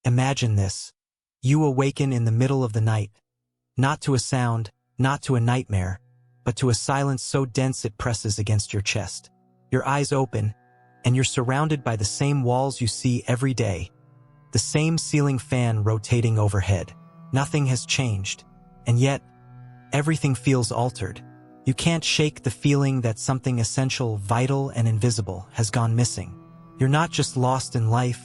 Imagine this. You awaken in the middle of the night, not to a sound, not to a nightmare, but to a silence so dense it presses against your chest. Your eyes open, and you're surrounded by the same walls you see every day, the same ceiling fan rotating overhead. Nothing has changed, and yet, everything feels altered. You can't shake the feeling that something essential, vital, and invisible has gone missing. You're not just lost in life,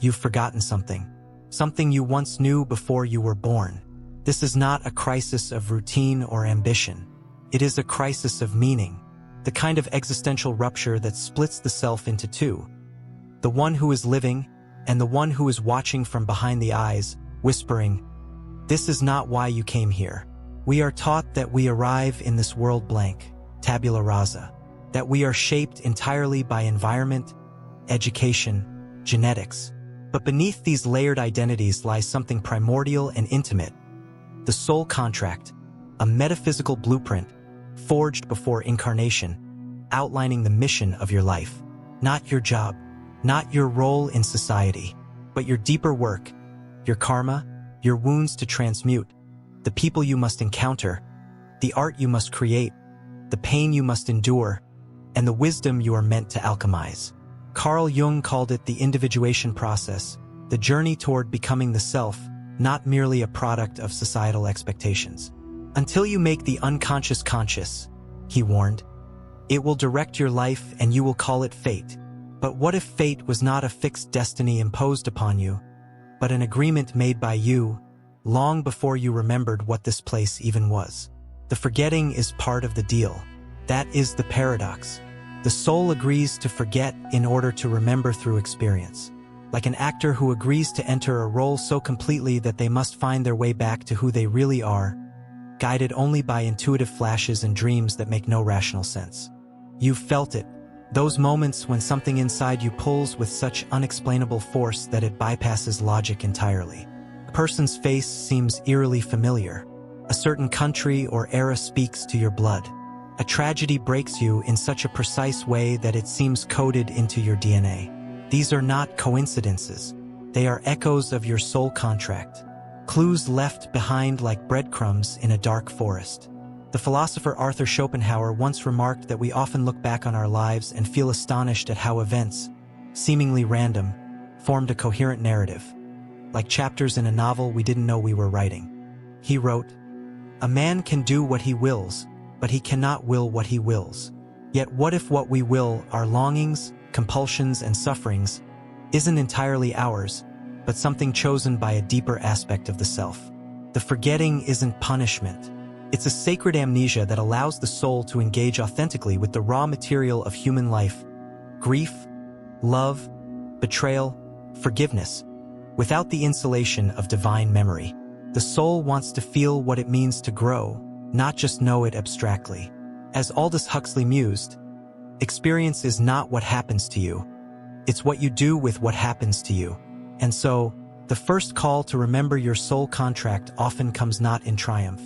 you've forgotten something. Something you once knew before you were born. This is not a crisis of routine or ambition. It is a crisis of meaning, the kind of existential rupture that splits the self into two. The one who is living, and the one who is watching from behind the eyes, whispering, "This is not why you came here." We are taught that we arrive in this world blank, tabula rasa, that we are shaped entirely by environment, education, genetics. But beneath these layered identities lies something primordial and intimate, the soul contract, a metaphysical blueprint forged before incarnation, outlining the mission of your life. Not your job, not your role in society, but your deeper work, your karma, your wounds to transmute, the people you must encounter, the art you must create, the pain you must endure, and the wisdom you are meant to alchemize. Carl Jung called it the individuation process, the journey toward becoming the self, not merely a product of societal expectations. Until you make the unconscious conscious, he warned, it will direct your life and you will call it fate. But what if fate was not a fixed destiny imposed upon you, but an agreement made by you, long before you remembered what this place even was? The forgetting is part of the deal. That is the paradox. The soul agrees to forget in order to remember through experience. Like an actor who agrees to enter a role so completely that they must find their way back to who they really are, guided only by intuitive flashes and dreams that make no rational sense. You've felt it. Those moments when something inside you pulls with such unexplainable force that it bypasses logic entirely. A person's face seems eerily familiar. A certain country or era speaks to your blood. A tragedy breaks you in such a precise way that it seems coded into your DNA. These are not coincidences. They are echoes of your soul contract, clues left behind like breadcrumbs in a dark forest. The philosopher Arthur Schopenhauer once remarked that we often look back on our lives and feel astonished at how events, seemingly random, formed a coherent narrative, like chapters in a novel we didn't know we were writing. He wrote, "A man can do what he wills, but he cannot will what he wills. Yet what if what we will, our longings, compulsions, and sufferings, isn't entirely ours, but something chosen by a deeper aspect of the self? The forgetting isn't punishment. It's a sacred amnesia that allows the soul to engage authentically with the raw material of human life, grief, love, betrayal, forgiveness, without the insulation of divine memory. The soul wants to feel what it means to grow, not just know it abstractly." As Aldous Huxley mused, experience is not what happens to you. It's what you do with what happens to you. And so, the first call to remember your soul contract often comes not in triumph,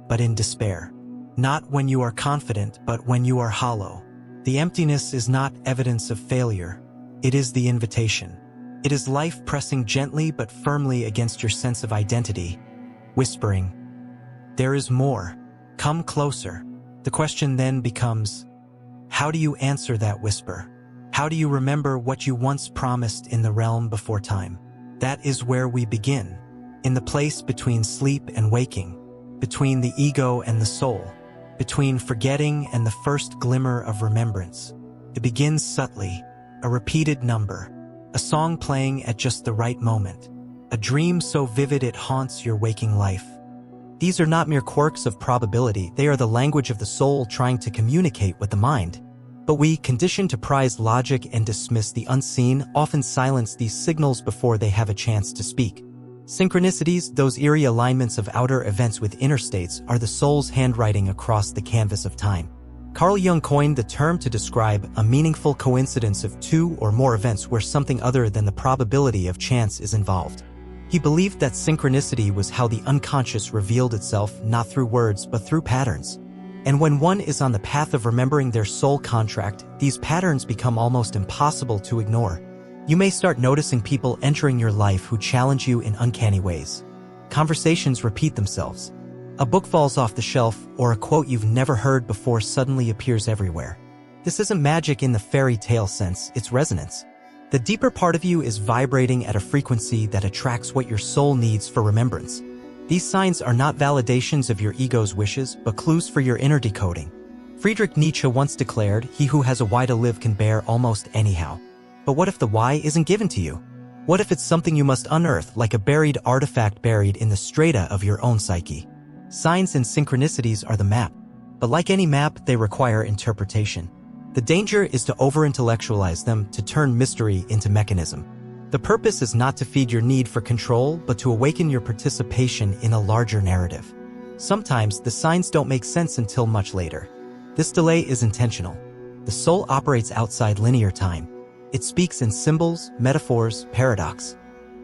but in despair. Not when you are confident, but when you are hollow. The emptiness is not evidence of failure. It is the invitation. It is life pressing gently but firmly against your sense of identity, whispering, "There is more. Come closer." The question then becomes, how do you answer that whisper? How do you remember what you once promised in the realm before time? That is where we begin, in the place between sleep and waking, between the ego and the soul, between forgetting and the first glimmer of remembrance. It begins subtly, a repeated number, a song playing at just the right moment, a dream so vivid it haunts your waking life. These are not mere quirks of probability, they are the language of the soul trying to communicate with the mind. But we, conditioned to prize logic and dismiss the unseen, often silence these signals before they have a chance to speak. Synchronicities, those eerie alignments of outer events with inner states, are the soul's handwriting across the canvas of time. Carl Jung coined the term to describe a meaningful coincidence of two or more events where something other than the probability of chance is involved. He believed that synchronicity was how the unconscious revealed itself, not through words but through patterns. And when one is on the path of remembering their soul contract, these patterns become almost impossible to ignore. You may start noticing people entering your life who challenge you in uncanny ways. Conversations repeat themselves. A book falls off the shelf, or a quote you've never heard before suddenly appears everywhere. This isn't magic in the fairy tale sense, it's resonance. The deeper part of you is vibrating at a frequency that attracts what your soul needs for remembrance. These signs are not validations of your ego's wishes, but clues for your inner decoding. Friedrich Nietzsche once declared, "He who has a why to live can bear almost anyhow." But what if the why isn't given to you? What if it's something you must unearth, like a buried artifact buried in the strata of your own psyche? Signs and synchronicities are the map. But like any map, they require interpretation. The danger is to over-intellectualize them, to turn mystery into mechanism. The purpose is not to feed your need for control, but to awaken your participation in a larger narrative. Sometimes the signs don't make sense until much later. This delay is intentional. The soul operates outside linear time. It speaks in symbols, metaphors, paradox.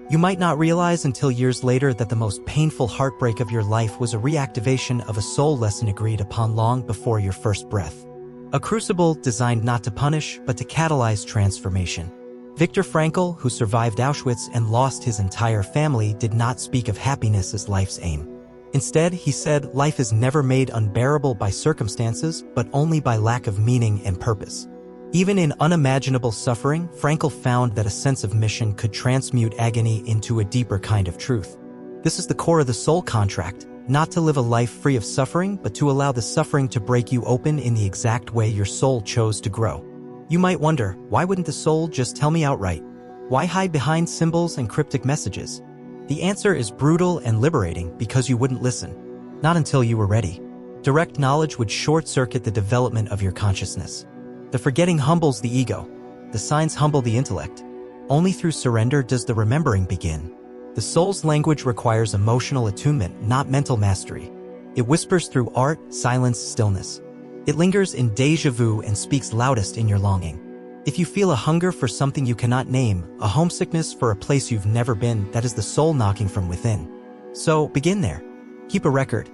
You might not realize until years later that the most painful heartbreak of your life was a reactivation of a soul lesson agreed upon long before your first breath. A crucible designed not to punish, but to catalyze transformation. Viktor Frankl, who survived Auschwitz and lost his entire family, did not speak of happiness as life's aim. Instead, he said, life is never made unbearable by circumstances, but only by lack of meaning and purpose. Even in unimaginable suffering, Frankl found that a sense of mission could transmute agony into a deeper kind of truth. This is the core of the soul contract, not to live a life free of suffering, but to allow the suffering to break you open in the exact way your soul chose to grow. You might wonder, why wouldn't the soul just tell me outright? Why hide behind symbols and cryptic messages? The answer is brutal and liberating because you wouldn't listen. Not until you were ready. Direct knowledge would short-circuit the development of your consciousness. The forgetting humbles the ego. The signs humble the intellect. Only through surrender does the remembering begin. The soul's language requires emotional attunement, not mental mastery. It whispers through art, silence, stillness. It lingers in déjà vu and speaks loudest in your longing. If you feel a hunger for something you cannot name, a homesickness for a place you've never been, that is the soul knocking from within. So, begin there. Keep a record.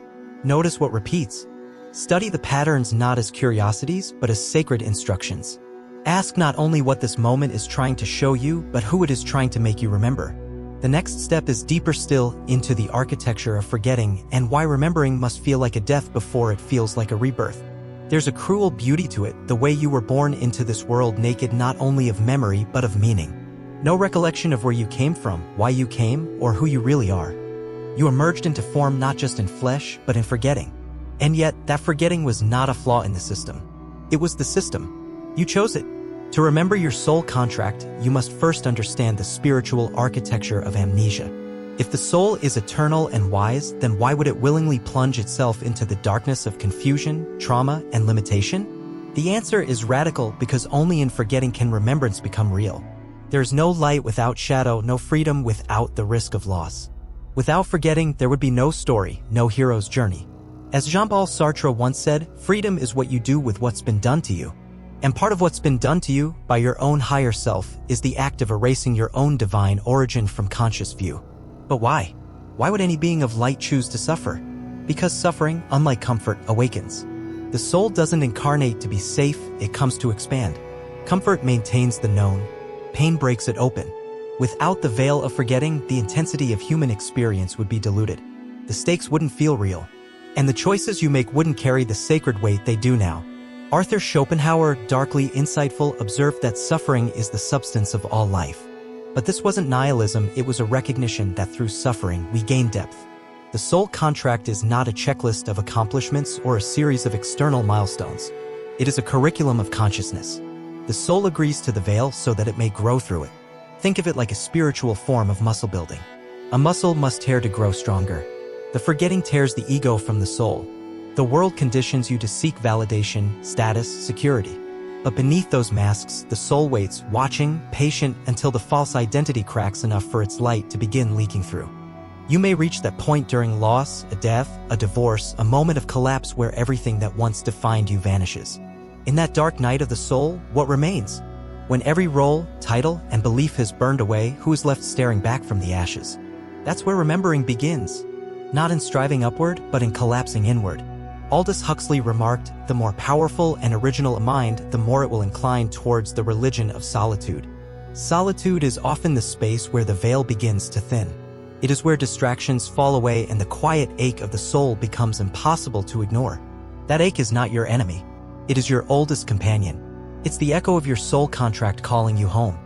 Notice what repeats. Study the patterns not as curiosities, but as sacred instructions. Ask not only what this moment is trying to show you, but who it is trying to make you remember. The next step is deeper still, into the architecture of forgetting and why remembering must feel like a death before it feels like a rebirth. There's a cruel beauty to it, the way you were born into this world naked not only of memory but of meaning. No recollection of where you came from, why you came, or who you really are. You emerged into form not just in flesh, but in forgetting. And yet, that forgetting was not a flaw in the system. It was the system. You chose it. To remember your soul contract, you must first understand the spiritual architecture of amnesia. If the soul is eternal and wise, then why would it willingly plunge itself into the darkness of confusion, trauma, and limitation? The answer is radical because only in forgetting can remembrance become real. There is no light without shadow, no freedom without the risk of loss. Without forgetting, there would be no story, no hero's journey. As Jean-Paul Sartre once said, freedom is what you do with what's been done to you. And part of what's been done to you by your own higher self is the act of erasing your own divine origin from conscious view. But why? Why would any being of light choose to suffer? Because suffering, unlike comfort, awakens. The soul doesn't incarnate to be safe, it comes to expand. Comfort maintains the known. Pain breaks it open. Without the veil of forgetting, the intensity of human experience would be diluted. The stakes wouldn't feel real. And the choices you make wouldn't carry the sacred weight they do now. Arthur Schopenhauer, darkly insightful, observed that suffering is the substance of all life. But this wasn't nihilism, it was a recognition that through suffering we gain depth. The soul contract is not a checklist of accomplishments or a series of external milestones. It is a curriculum of consciousness. The soul agrees to the veil so that it may grow through it. Think of it like a spiritual form of muscle building. A muscle must tear to grow stronger. The forgetting tears the ego from the soul. The world conditions you to seek validation, status, security. But beneath those masks, the soul waits, watching, patient, until the false identity cracks enough for its light to begin leaking through. You may reach that point during loss, a death, a divorce, a moment of collapse where everything that once defined you vanishes. In that dark night of the soul, what remains? When every role, title, and belief has burned away, who is left staring back from the ashes? That's where remembering begins. Not in striving upward, but in collapsing inward. Aldous Huxley remarked, the more powerful and original a mind, the more it will incline towards the religion of solitude. Solitude is often the space where the veil begins to thin. It is where distractions fall away and the quiet ache of the soul becomes impossible to ignore. That ache is not your enemy. It is your oldest companion. It's the echo of your soul contract calling you home.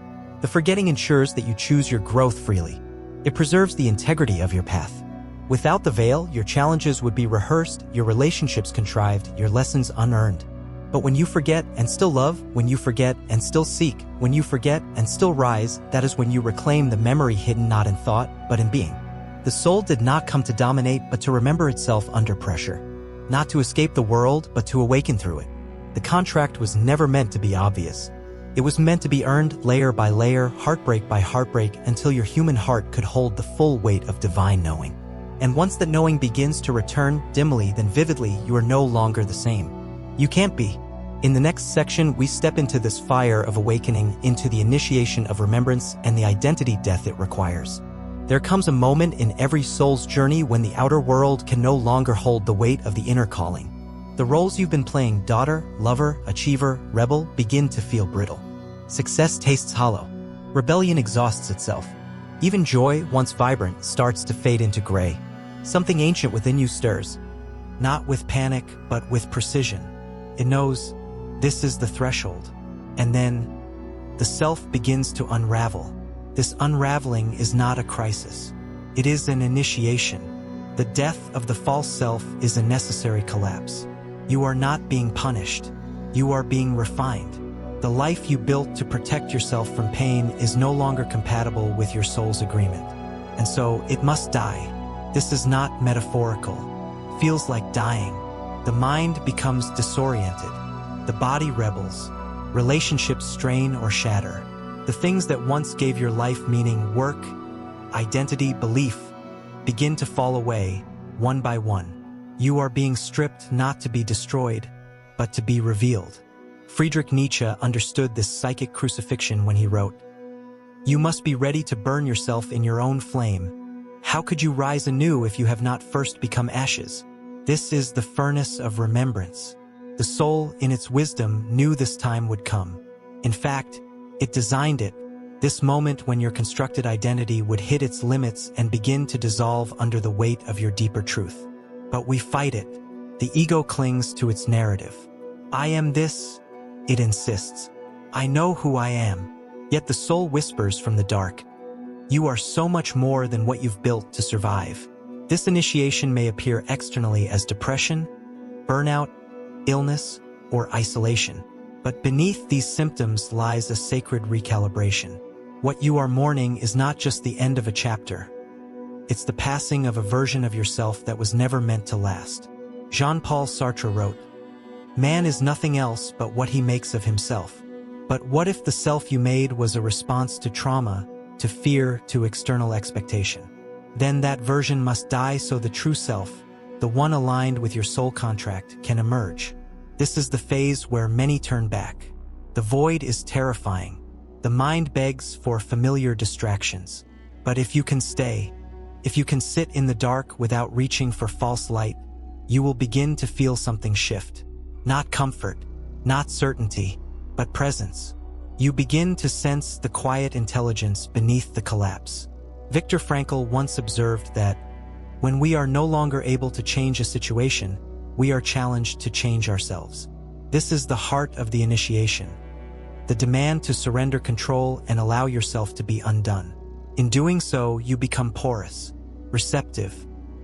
The forgetting ensures that you choose your growth freely. It preserves the integrity of your path. Without the veil, your challenges would be rehearsed, your relationships contrived, your lessons unearned. But when you forget and still love, when you forget and still seek, when you forget and still rise, that is when you reclaim the memory hidden not in thought, but in being. The soul did not come to dominate, but to remember itself under pressure. Not to escape the world, but to awaken through it. The contract was never meant to be obvious. It was meant to be earned layer by layer, heartbreak by heartbreak, until your human heart could hold the full weight of divine knowing. And once that knowing begins to return, dimly then vividly, you are no longer the same. You can't be. In the next section, we step into this fire of awakening, into the initiation of remembrance and the identity death it requires. There comes a moment in every soul's journey when the outer world can no longer hold the weight of the inner calling. The roles you've been playing, daughter, lover, achiever, rebel, begin to feel brittle. Success tastes hollow. Rebellion exhausts itself. Even joy, once vibrant, starts to fade into gray. Something ancient within you stirs. Not with panic, but with precision. It knows this is the threshold. And then the self begins to unravel. This unraveling is not a crisis. It is an initiation. The death of the false self is a necessary collapse. You are not being punished. You are being refined. The life you built to protect yourself from pain is no longer compatible with your soul's agreement. And so it must die. This is not metaphorical. Feels like dying. The mind becomes disoriented. The body rebels. Relationships strain or shatter. The things that once gave your life meaning, work, identity, belief, begin to fall away, one by one. You are being stripped not to be destroyed, but to be revealed. Friedrich Nietzsche understood this psychic crucifixion when he wrote, "You must be ready to burn yourself in your own flame. How could you rise anew if you have not first become ashes?" This is the furnace of remembrance. The soul, in its wisdom, knew this time would come. In fact, it designed it. This moment when your constructed identity would hit its limits and begin to dissolve under the weight of your deeper truth. But we fight it. The ego clings to its narrative. I am this, it insists. I know who I am. Yet the soul whispers from the dark, you are so much more than what you've built to survive. This initiation may appear externally as depression, burnout, illness, or isolation. But beneath these symptoms lies a sacred recalibration. What you are mourning is not just the end of a chapter. It's the passing of a version of yourself that was never meant to last. Jean-Paul Sartre wrote, "Man is nothing else but what he makes of himself." But what if the self you made was a response to trauma, to fear, to external expectation? Then that version must die so the true self, the one aligned with your soul contract, can emerge. This is the phase where many turn back. The void is terrifying. The mind begs for familiar distractions. But if you can stay, if you can sit in the dark without reaching for false light, you will begin to feel something shift. Not comfort, not certainty, but presence. You begin to sense the quiet intelligence beneath the collapse. Viktor Frankl once observed that when we are no longer able to change a situation, we are challenged to change ourselves. This is the heart of the initiation. The demand to surrender control and allow yourself to be undone. In doing so, you become porous, receptive.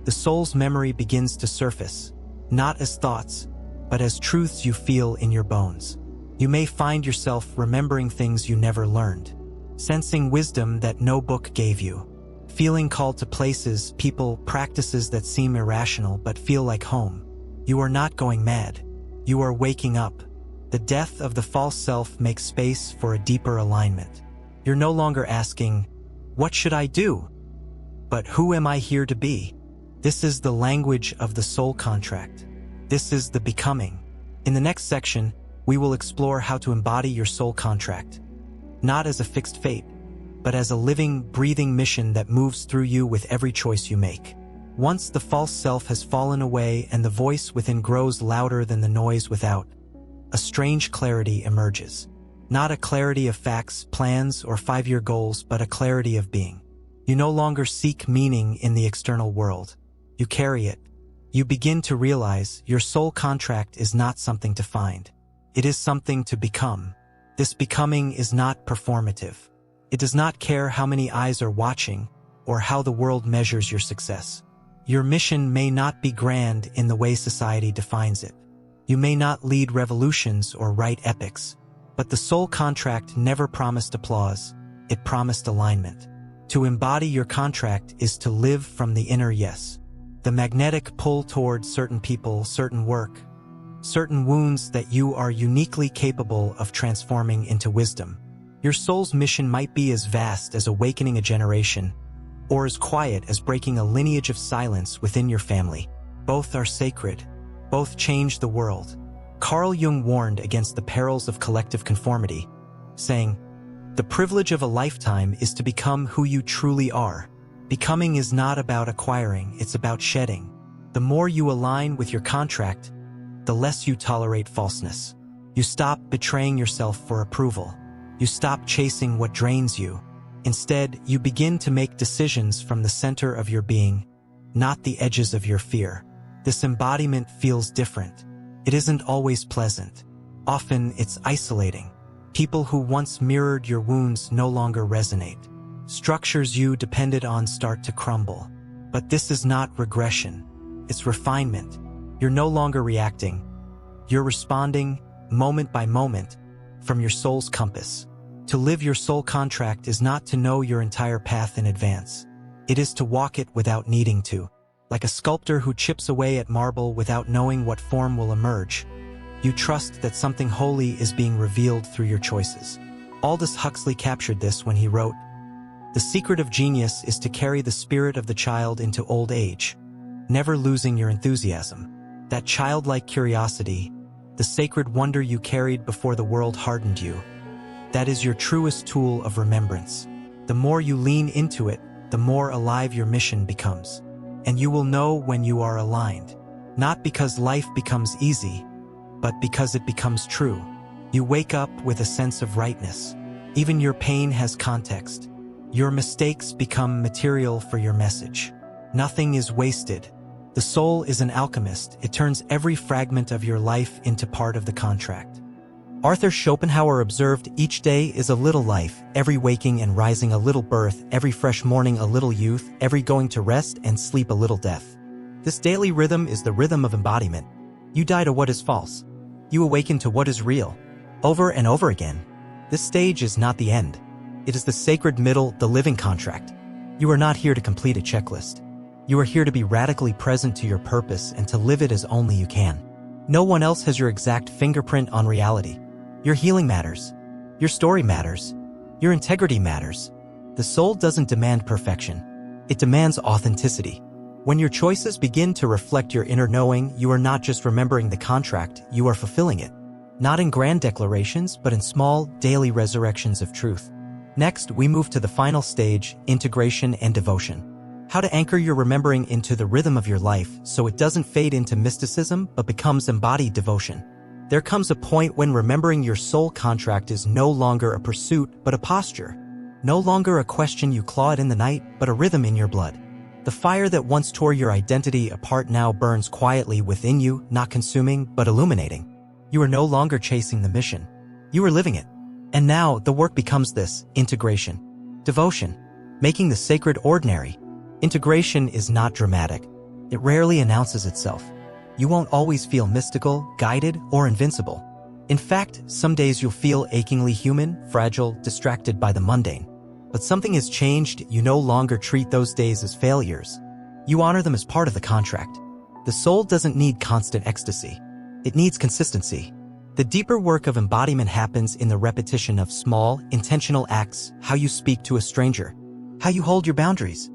The soul's memory begins to surface, not as thoughts, but as truths you feel in your bones. You may find yourself remembering things you never learned, sensing wisdom that no book gave you, feeling called to places, people, practices that seem irrational but feel like home. You are not going mad. You are waking up. The death of the false self makes space for a deeper alignment. You're no longer asking, what should I do? But who am I here to be? This is the language of the soul contract. This is the becoming. In the next section, we will explore how to embody your soul contract, not as a fixed fate, but as a living, breathing mission that moves through you with every choice you make. Once the false self has fallen away and the voice within grows louder than the noise without, a strange clarity emerges. Not a clarity of facts, plans, or 5-year goals, but a clarity of being. You no longer seek meaning in the external world. You carry it. You begin to realize your soul contract is not something to find. It is something to become. This becoming is not performative. It does not care how many eyes are watching or how the world measures your success. Your mission may not be grand in the way society defines it. You may not lead revolutions or write epics, but the soul contract never promised applause. It promised alignment. To embody your contract is to live from the inner yes. The magnetic pull toward certain people, certain work, certain wounds that you are uniquely capable of transforming into wisdom. Your soul's mission might be as vast as awakening a generation, or as quiet as breaking a lineage of silence within your family. Both are sacred. Both change the world. Carl Jung warned against the perils of collective conformity, saying, "The privilege of a lifetime is to become who you truly are." Becoming is not about acquiring, it's about shedding. The more you align with your contract, the less you tolerate falseness. You stop betraying yourself for approval. You stop chasing what drains you. Instead, you begin to make decisions from the center of your being, not the edges of your fear. This embodiment feels different. It isn't always pleasant. Often, it's isolating. People who once mirrored your wounds no longer resonate. Structures you depended on start to crumble. But this is not regression. It's refinement. You're no longer reacting. You're responding, moment by moment, from your soul's compass. To live your soul contract is not to know your entire path in advance. It is to walk it without needing to. Like a sculptor who chips away at marble without knowing what form will emerge. You trust that something holy is being revealed through your choices. Aldous Huxley captured this when he wrote, "The secret of genius is to carry the spirit of the child into old age, never losing your enthusiasm. That childlike curiosity, the sacred wonder you carried before the world hardened you, that is your truest tool of remembrance. The more you lean into it, the more alive your mission becomes. And you will know when you are aligned. Not because life becomes easy, but because it becomes true. You wake up with a sense of rightness. Even your pain has context. Your mistakes become material for your message. Nothing is wasted. The soul is an alchemist. It turns every fragment of your life into part of the contract." Arthur Schopenhauer observed, "Each day is a little life, every waking and rising a little birth, every fresh morning a little youth, every going to rest and sleep a little death." This daily rhythm is the rhythm of embodiment. You die to what is false. You awaken to what is real. Over and over again. This stage is not the end. It is the sacred middle, the living contract. You are not here to complete a checklist. You are here to be radically present to your purpose and to live it as only you can. No one else has your exact fingerprint on reality. Your healing matters. Your story matters. Your integrity matters. The soul doesn't demand perfection. It demands authenticity. When your choices begin to reflect your inner knowing, you are not just remembering the contract, you are fulfilling it. Not in grand declarations, but in small, daily resurrections of truth. Next, we move to the final stage, integration and devotion. How to anchor your remembering into the rhythm of your life so it doesn't fade into mysticism but becomes embodied devotion. There comes a point when remembering your soul contract is no longer a pursuit but a posture. No longer a question you claw at in the night, but a rhythm in your blood. The fire that once tore your identity apart now burns quietly within you, not consuming, but illuminating. You are no longer chasing the mission. You are living it. And now, the work becomes this, integration. Devotion. Making the sacred ordinary. Integration is not dramatic. It rarely announces itself. You won't always feel mystical, guided, or invincible. In fact, some days you'll feel achingly human, fragile, distracted by the mundane. But something has changed. You no longer treat those days as failures. You honor them as part of the contract. The soul doesn't need constant ecstasy. It needs consistency. The deeper work of embodiment happens in the repetition of small, intentional acts, how you speak to a stranger, how you hold your boundaries,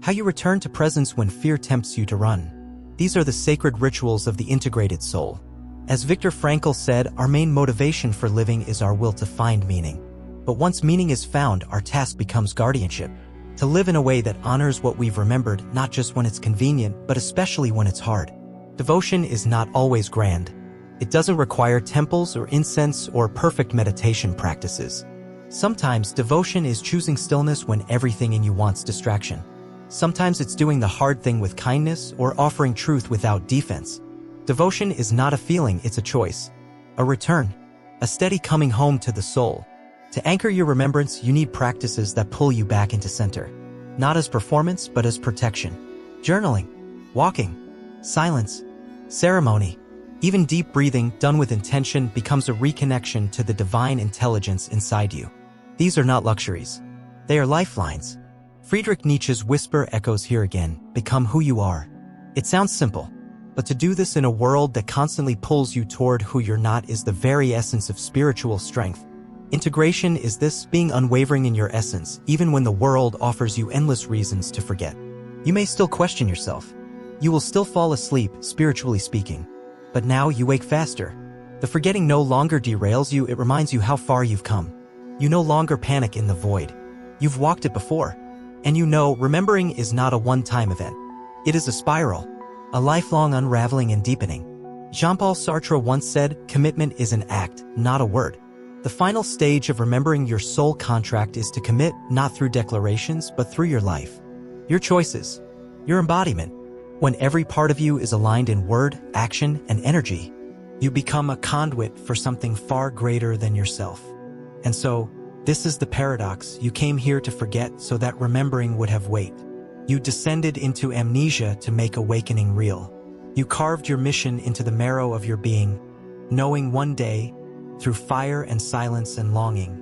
how you return to presence when fear tempts you to run. These are the sacred rituals of the integrated soul. As Viktor Frankl said, our main motivation for living is our will to find meaning. But once meaning is found, our task becomes guardianship. To live in a way that honors what we've remembered, not just when it's convenient, but especially when it's hard. Devotion is not always grand. It doesn't require temples or incense or perfect meditation practices. Sometimes devotion is choosing stillness when everything in you wants distraction. Sometimes it's doing the hard thing with kindness or offering truth without defense. Devotion is not a feeling, it's a choice. A return. A steady coming home to the soul. To anchor your remembrance, you need practices that pull you back into center. Not as performance, but as protection. Journaling, walking, silence, ceremony, even deep breathing done with intention becomes a reconnection to the divine intelligence inside you. These are not luxuries. They are lifelines. Friedrich Nietzsche's whisper echoes here again, become who you are. It sounds simple, but to do this in a world that constantly pulls you toward who you're not is the very essence of spiritual strength. Integration is this, being unwavering in your essence, even when the world offers you endless reasons to forget. You may still question yourself. You will still fall asleep, spiritually speaking. But now you wake faster. The forgetting no longer derails you, it reminds you how far you've come. You no longer panic in the void. You've walked it before. And you know, remembering is not a one-time event. It is a spiral, a lifelong unraveling and deepening. Jean-Paul Sartre once said, commitment is an act, not a word. The final stage of remembering your soul contract is to commit, not through declarations, but through your life. Your choices, your embodiment. When every part of you is aligned in word, action, and energy, you become a conduit for something far greater than yourself. And so, this is the paradox. You came here to forget so that remembering would have weight. You descended into amnesia to make awakening real. You carved your mission into the marrow of your being, knowing one day, through fire and silence and longing,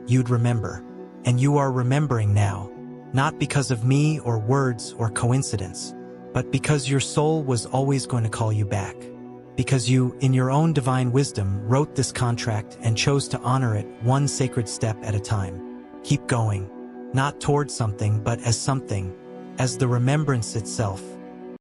you'd remember. And you are remembering now, not because of me or words or coincidence, but because your soul was always going to call you back. Because you, in your own divine wisdom, wrote this contract and chose to honor it one sacred step at a time. Keep going, not towards something, but as something, as the remembrance itself.